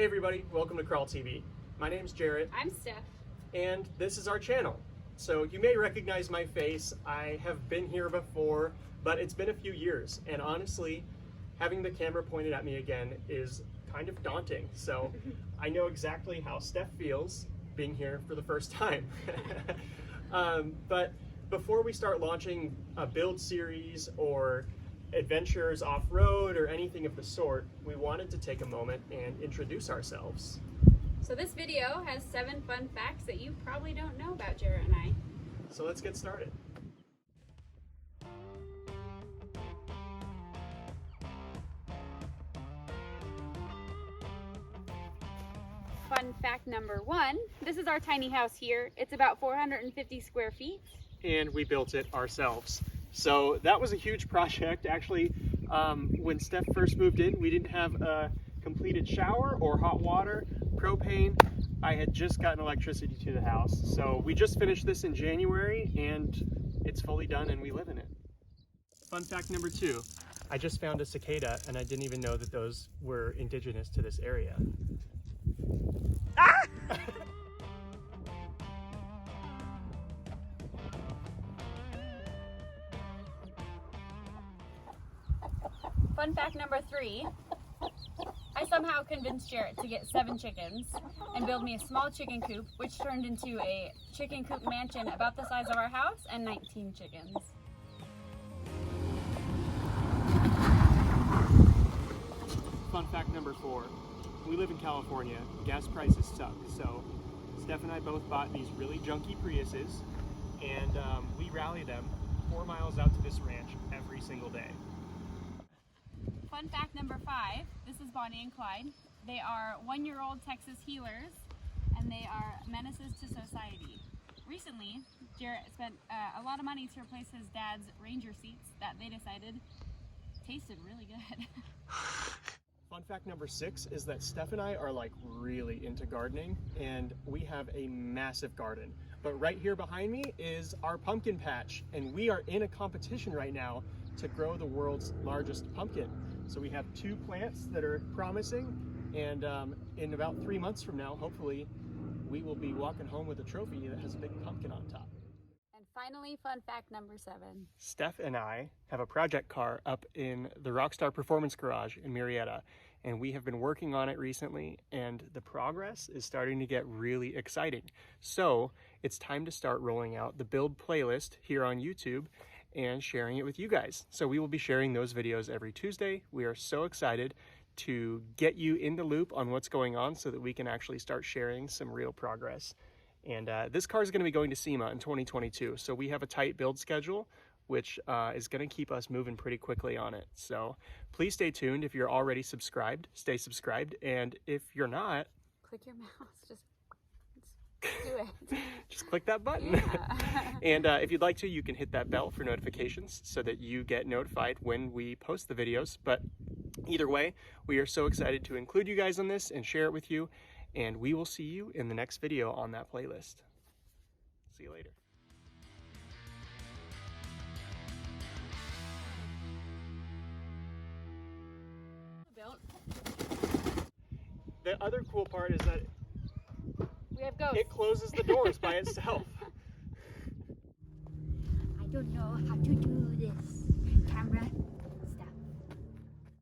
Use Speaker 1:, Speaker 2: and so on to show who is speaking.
Speaker 1: everybody, welcome to Crawl TV. My name's Jarrett.
Speaker 2: I'm Steph.
Speaker 1: And this is our channel. So you may recognize my face. I have been here before, but it's been a few years. And honestly, having the camera pointed at me again is kind of daunting. So I know exactly how Steph feels being here for the first time. But before we start launching a build series or adventures off-road or anything of the sort, we wanted to take a moment and introduce ourselves.
Speaker 2: So this video has 7 fun facts that you probably don't know about Jarrett and I.
Speaker 1: So let's get started.
Speaker 2: Fun fact number 1, this is our tiny house here. It's about 450 square feet.
Speaker 1: And we built it ourselves. So that was a huge project. Actually, when Steph first moved in, we didn't have a completed shower or hot water, propane. I had just gotten electricity to the house. So we just finished this in January and it's fully done and we live in it. Fun fact number 2, I just found a cicada and I didn't even know that those were indigenous to this area.
Speaker 2: Fun fact number 3, I somehow convinced Jarrett to get 7 chickens and build me a small chicken coop, which turned into a chicken coop mansion about the size of our house and 19 chickens.
Speaker 1: Fun fact number 4, we live in California, gas prices suck, so Steph and I both bought these really junky Priuses and we rally them 4 miles out to this ranch every single day.
Speaker 2: Fun fact number 5, this is Bonnie and Clyde. They are 1-year-old Texas healers and they are menaces to society. Recently, Jarrett spent a lot of money to replace his dad's Ranger seats that they decided tasted really good.
Speaker 1: Fun fact number 6 is that Steph and I are like really into gardening and we have a massive garden. But right here behind me is our pumpkin patch and we are in a competition right now to grow the world's largest pumpkin. So we have 2 plants that are promising and in about 3 months from now, hopefully, we will be walking home with a trophy that has a big pumpkin on top.
Speaker 2: And finally, fun fact number 7.
Speaker 1: Steph and I have a project car up in the Rockstar Performance Garage in Murrieta, and we have been working on it recently, and the progress is starting to get really exciting. So it's time to start rolling out the build playlist here on YouTube and sharing it with you guys. So we will be sharing those videos every Tuesday. We are so excited to get you in the loop on what's going on so that we can actually start sharing some real progress. And this car is going to be going to SEMA in 2022. So we have a tight build schedule, which is going to keep us moving pretty quickly on it. So please stay tuned. If you're already subscribed, stay subscribed. And if you're not,
Speaker 2: Click your mouse, just do it.
Speaker 1: just click that button.
Speaker 2: Yeah.
Speaker 1: And if you'd like to, you can hit that bell for notifications so that you get notified when we post the videos. But either way, we are so excited to include you guys on this and share it with you. And we will see you in the next video on that playlist. See you later. The other cool part is that
Speaker 2: We have ghosts.
Speaker 1: it closes the doors by itself.
Speaker 2: I don't know how to do this.